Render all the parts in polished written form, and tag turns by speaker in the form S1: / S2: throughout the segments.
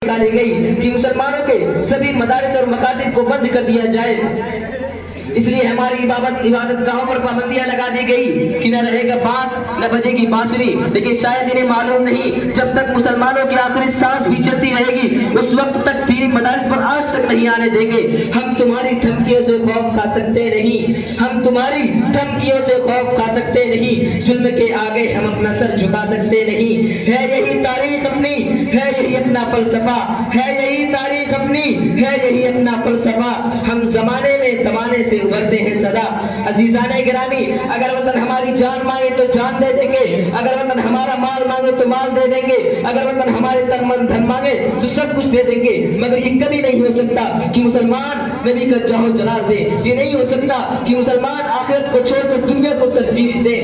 S1: निकाली गई कि मुसलमानों के सभी मदारिस और मकातिब को बंद कर दिया जाए। इसलिए हमारी इबादत गाहों पर पाबंदियां लगा दी गई कि न रहेगा बांस न बजेगी बांसुरी। लेकिन शायद इन्हें मालूम नहीं, जब तक मुसलमानों की आखिरी सांस भी चलती रहेगी उस वक्त तक दीनी मदारिस पर आज तक नहीं आने देंगे। हम तुम्हारी धमकियों से खौफ खा सकते नहीं, हम तुम्हारी धमकियों से खौफ खा सकते नहीं, जुल्म के आगे हम अपना सर झुका सकते नहीं। है यही तारीख अपनी, है यही अपना फलसफा, है यही तारीख अपनी, है यही अपना फलसफा। हम जमाने में तमाने से उभरते हैं सदा। अजीजाने गिरामी, अगर वतन हमारी जान मांगे तो जान दे देंगे, अगर वतन हमारा माल मांगे तो माल दे देंगे, अगर वतन हमारे तन मन धन मांगे तो सब कुछ दे देंगे। मगर ये कभी नहीं हो सकता कि मुसलमान नबी का जाहो जलाल दे। ये नहीं हो सकता कि मुसलमान आखिरत को छोड़कर दुनिया को तरजीह दे।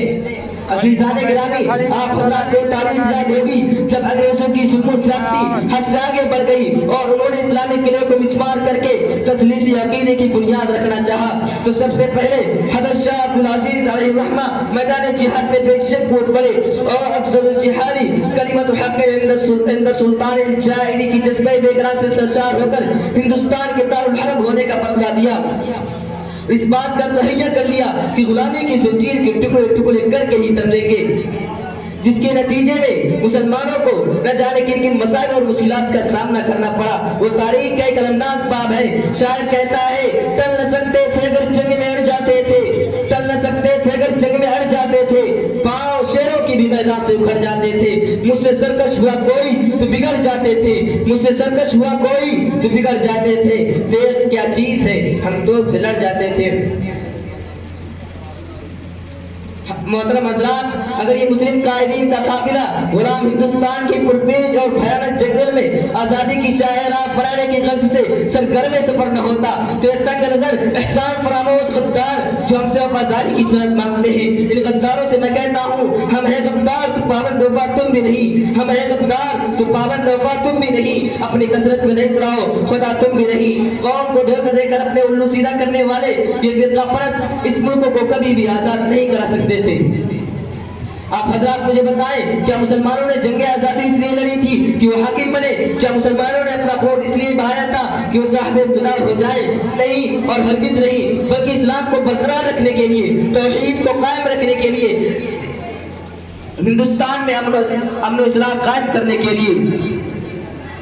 S1: अजीजाने गिरामी, आप हज़रात को तारीफ याद होगी जब अंग्रेजों की जुल्म ज़्यादती हद से आगे बढ़ गई और उन्होंने इस्लामी किले को मिस्मार करके तस्लीसी अकीदे की बुनियाद रखना चाहा, तो सबसे पहले हज़रत शाह अब्दुल अजीज अलैहि रहमा मैदान जिहाद में बेझिझक कूद पड़े और अफजल जिहादी कलिमत हक़ इंद सुल्तान जाइरी की जज्बे बेकरार से सरशार होकर हिंदुस्तान के दारुल हरब होने का फतवा दिया। इस बात का तहैया कर लिया कि गुलामी की जंजीर के टुकड़े टुकड़े करके ही दम लेंगे, जिसके नतीजे में मुसलमानों को न जाने किन किन मसाइल और मुश्किलात का सामना करना पड़ा। वो तारीख का एक अलमनाक बाब है। शायर कहता है, टल न सकते थे अगर जंग में अड़ जाते थे, टल न सकते थे अगर जंग में अड़ जाते थे, पांव शेरों की भी मैदान से उखड़ जाते थे। मुझसे सरकश हुआ कोई तो बिगड़ जाते थे, मुझसे सरकश हुआ कोई तो बिगड़ जाते थे। देश क्या चीज है, हम तोप से लड़ जाते थे। मोहतरम हज़रात, अगर ये मुस्लिम कायदीन का काफिला गुलाम हिंदुस्तान की पुरपेज और भयानक जंगल में आजादी की शायरा बनाने की गलती से सरगर्म सफर न होता तो ये तंग नजर एहसान फरामोश गद्दार जो हमसे वफादारी की शर्त मांगते हैं, इन गद्दारों से मैं कहता हूँ, हम हैं गद्दार तो पाबंद वफा तुम भी नहीं, हम हैं गद्दार तो पाबंद वफा तुम भी नहीं। अपनी कसरत में नहीं उतराओ खुदा तुम भी नहीं। कौम को धोखा देकर अपने उल्लू सीधा करने वाले ये फिरका परस्त इस मुल्क को कभी भी आजाद नहीं करा सकते थे। आप हजरात मुझे बताएं, क्या मुसलमानों ने जंग आजादी इसलिए लड़ी थी कि वो हाकिम बने? क्या मुसलमानों ने अपना खून इसलिए बहाया था कि वो साहिब इक़्तिदार हो जाए? नहीं और हरगिज़ नहीं, बल्कि इस्लाम को बरकरार रखने के लिए, तौहीद को कायम रखने के लिए, हिंदुस्तान में अमन इस्लाम कायम करने के लिए।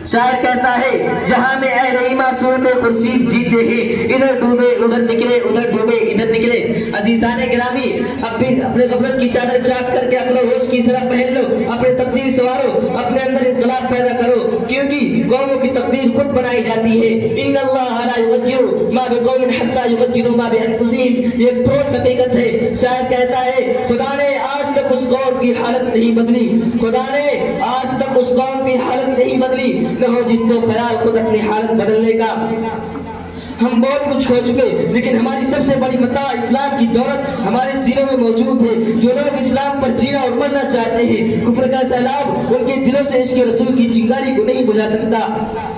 S1: शायर कहता है, जहां में अहले ईमान सूरत खुर्शीद जीते हैं, इधर डूबे उधर निकले, उधर डूबे इधर निकले। अजीजाने गिरामी, अब भी अपने गफलत की चादर चाक करके अक्ल होश की तरह पहन लो, अपने तकदीर सवारो, अपने अंदर इनकलाब पैदा करो, क्योंकि कौमों की तकदीर खुद बनाई जाती है। इन्नल्लाह ला युगय्यिरु मा बिकौमिन हत्ता युगय्यिरु मा बिअनफुसिहिम, ये ठोस हकीकत है। शायर कहता है, खुदा ने आज तक उस कौम की हालत नहीं बदली, खुदा ने आज तक उस कौम की हालत नहीं बदली न हो जिसको ख्याल खुद अपनी हालत बदलने का। हम बहुत कुछ खो चुके, लेकिन हमारी सबसे बड़ी मता इस्लाम की दौलत हमारे सीनों में मौजूद है। जो लोग इस्लाम पर जीना और मरना चाहते हैं, कुफ्र का सैलाब उनके दिलों से इश्क़ रसूल की चिंगारी को नहीं बुझा सकता।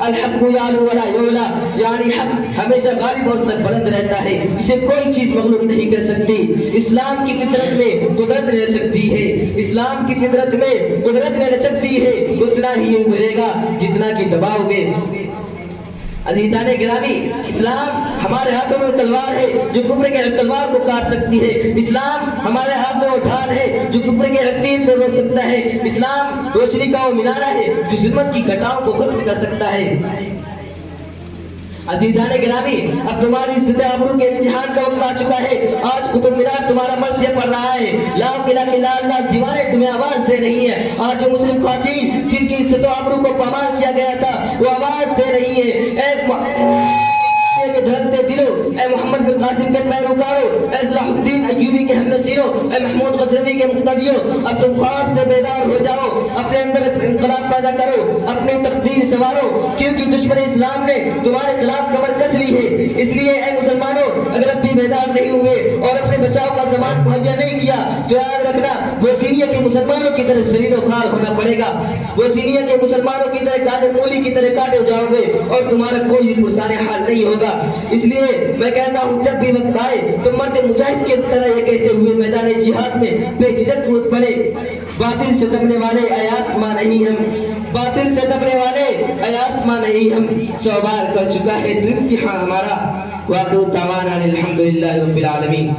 S1: अल हक़्क़ु यालू वला युला, यानी हक हमेशा गालिब और सरबलंद रहता है, इसे कोई चीज मग़लूब नहीं कर सकती। इस्लाम की फितरत में कुदरत ने लचकती है, इस्लाम की फितरत में कुदरत ने लचकती है, उतना ही ये उभरेगा जितना कि दबाओगे। अजीज़ाने गिरामी, इस्लाम हमारे हाथों में तलवार है जो कुफ्र के तलवार को काट सकती है। इस्लाम हमारे हाथ में वो ढाल है जो कुफ्र के तीर को रोक सकता है। इस्लाम रोशनी का वो मीनारा है जो जुल्मत की घटाओं को खत्म कर सकता है। अजीज़ाने गिरामी, अब तुम्हारी इज्जत आबरू के इम्तिहान का वक्त आ चुका है। आज कुतुब मीनार तुम्हारा मर्ज़ पढ़ रहा है, लाख किला के लाल लाल दीवारें तुम्हें आवाज दे रही हैं। आज जो मुस्लिम ख़वातीन जिनकी इज्जत आबरू को पामाल किया गया था वो आवाज दे रही है, के धड़कते दिलों, ए मोहम्मद बिन कासिम के पैरोकारों, ए सलाहुद्दीन अय्यूबी के हमनसीरों, ए महमूद गज़नवी के मुक़्तदियों, अब तुम ख्वाब से बेदार हो जाओ, अपने अंदर इनकलाब पैदा करो, अपनी तकदीर संवारो, क्योंकि दुश्मन इस्लाम ने तुम्हारे खिलाफ कमर कस ली है। इसलिए ए मुसलमानों, अगर अब भी बेदार नहीं हुए और अपने बचाव का सामान मुहैया नहीं किया तो याद रखना, बोस्निया के मुसलमानों की तरह ज़लील व ख़ार होना पड़ेगा। बोस्निया के मुसलमानों की तरह गाजर मूली की तरह काटे जाओगे और तुम्हारा कोई भी पुरसाने हाल नहीं होगा। इसलिए मैं कहता हूँ, जब भी वक्त आए तो मर्द मुजाहिद की तरह ये कहते हुए मैदान जिहाद में बेझिझक कूद पड़े, बातिल से दबने वाले आयास मां नहीं हम। باطل سے دبنے والے اے آسمان نہیں ہم 100 بار کر چکا ہے تو امتحان ہمارا. واخر دعوانا الحمدللہ رب العالمین.